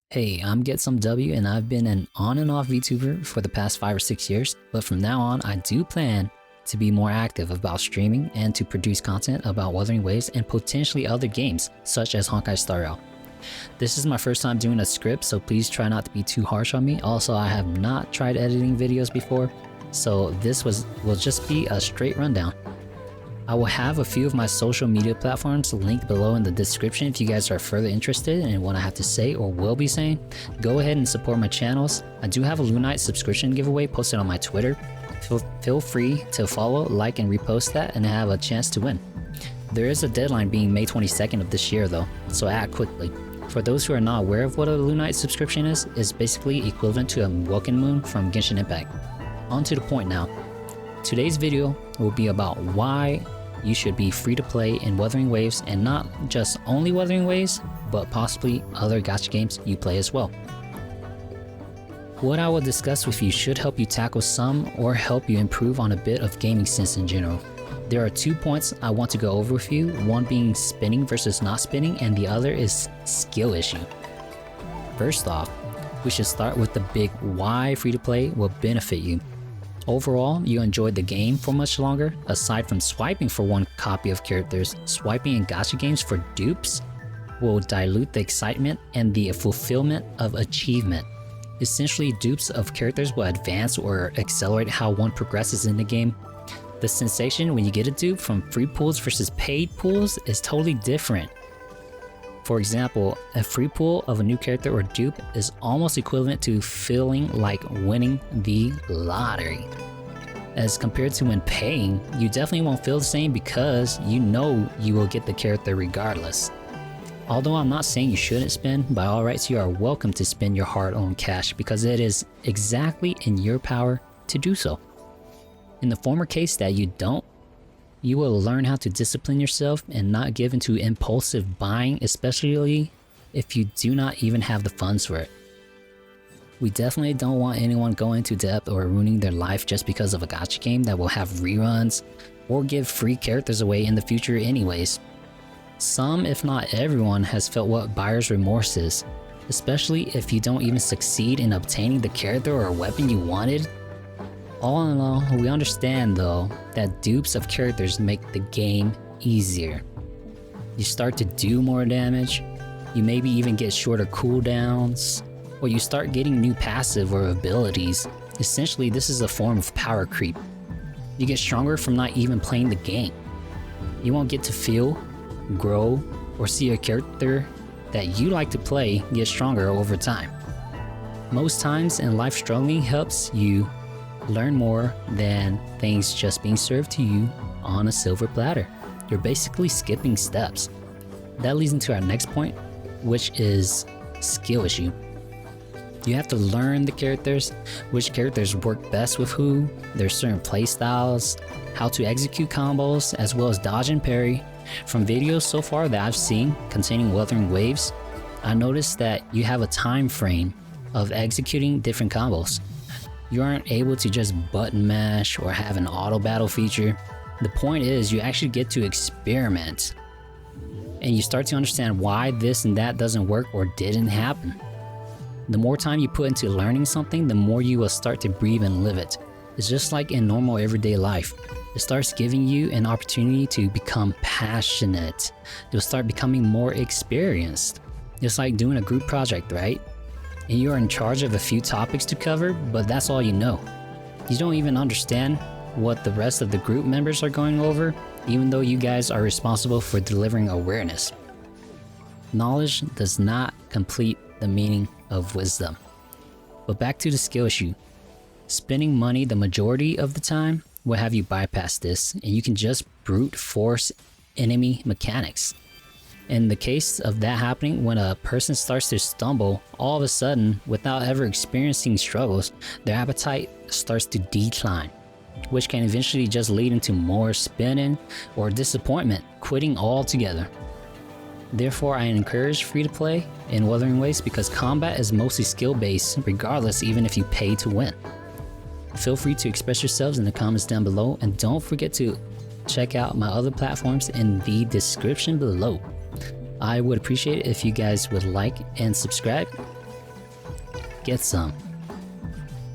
Hey, I'm GetSome W and I've been an on and off VTuber for the past 5 or 6 years, but from now on I do plan to be more active about streaming and to produce content about Wuthering Waves and potentially other games such as Honkai Star Rail. This is my first time doing a script, so please try not to be too harsh on me. Also, I have not tried editing videos before, so this will just be a straight rundown. I will have a few of my social media platforms linked below in the description if you guys are further interested in what I have to say or will be saying. Go ahead and support my channels. I do have a Lunite subscription giveaway posted on my Twitter. Feel free to follow, like, and repost that and have a chance to win. There is a deadline being May 22nd of this year though, so act quickly. For those who are not aware of what a Lunite subscription is, it's basically equivalent to a Welkin Moon from Genshin Impact. On to the point now. Today's video will be about why you should be free to play in Wuthering Waves, and not just only Wuthering Waves, but possibly other gacha games you play as well. What I will discuss with you should help you tackle some or help you improve on a bit of gaming sense in general. There are 2 points I want to go over with you, one being spinning versus not spinning, and the other is skill issue. First off, we should start with the big why free to play will benefit you. Overall, you enjoyed the game for much longer. Aside from swiping for one copy of characters, swiping in gacha games for dupes will dilute the excitement and the fulfillment of achievement. Essentially, dupes of characters will advance or accelerate how one progresses in the game. The sensation when you get a dupe from free pools versus paid pools is totally different. For example, a free pool of a new character or dupe is almost equivalent to feeling like winning the lottery. As compared to when paying, you definitely won't feel the same because you know you will get the character regardless. Although I'm not saying you shouldn't spend, by all rights you are welcome to spend your hard-earned cash because it is exactly in your power to do so. In the former case that you don't, you will learn how to discipline yourself and not give into impulsive buying, especially if you do not even have the funds for it. We definitely don't want anyone going into depth or ruining their life just because of a gacha game that will have reruns or give free characters away in the future anyways. Some, if not everyone, has felt what buyer's remorse is, especially if you don't even succeed in obtaining the character or weapon you wanted. All in all, we understand though that dupes of characters make the game easier. You start to do more damage, you maybe even get shorter cooldowns, or you start getting new passive or abilities. Essentially, this is a form of power creep. You get stronger from not even playing the game. You won't get to feel, grow, or see a character that you like to play get stronger over time. Most times in life, struggling helps you learn more than things just being served to you on a silver platter. You're basically skipping steps. That leads into our next point, which is skill issue. You have to learn the characters, which characters work best with who, their certain playstyles, how to execute combos, as well as dodge and parry. From videos so far that I've seen containing Wuthering Waves, I noticed that you have a time frame of executing different combos. You aren't able to just button mash or have an auto battle feature. The point is you actually get to experiment and you start to understand why this and that doesn't work or didn't happen. The more time you put into learning something, the more you will start to breathe and live it. It's just like in normal everyday life. It starts giving you an opportunity to become passionate. You'll start becoming more experienced. It's like doing a group project, right? And you're in charge of a few topics to cover, but that's all you know. You don't even understand what the rest of the group members are going over, even though you guys are responsible for delivering awareness. Knowledge does not complete the meaning of wisdom. But back to the skill issue. Spending money the majority of the time will have you bypass this, and you can just brute force enemy mechanics. In the case of that happening, when a person starts to stumble, all of a sudden, without ever experiencing struggles, their appetite starts to decline, which can eventually just lead into more spinning or disappointment, quitting altogether. Therefore, I encourage free to play in Wuthering Waves because combat is mostly skill based, regardless, even if you pay to win. Feel free to express yourselves in the comments down below, and don't forget to check out my other platforms in the description below. I would appreciate it if you guys would like and subscribe. GetSome.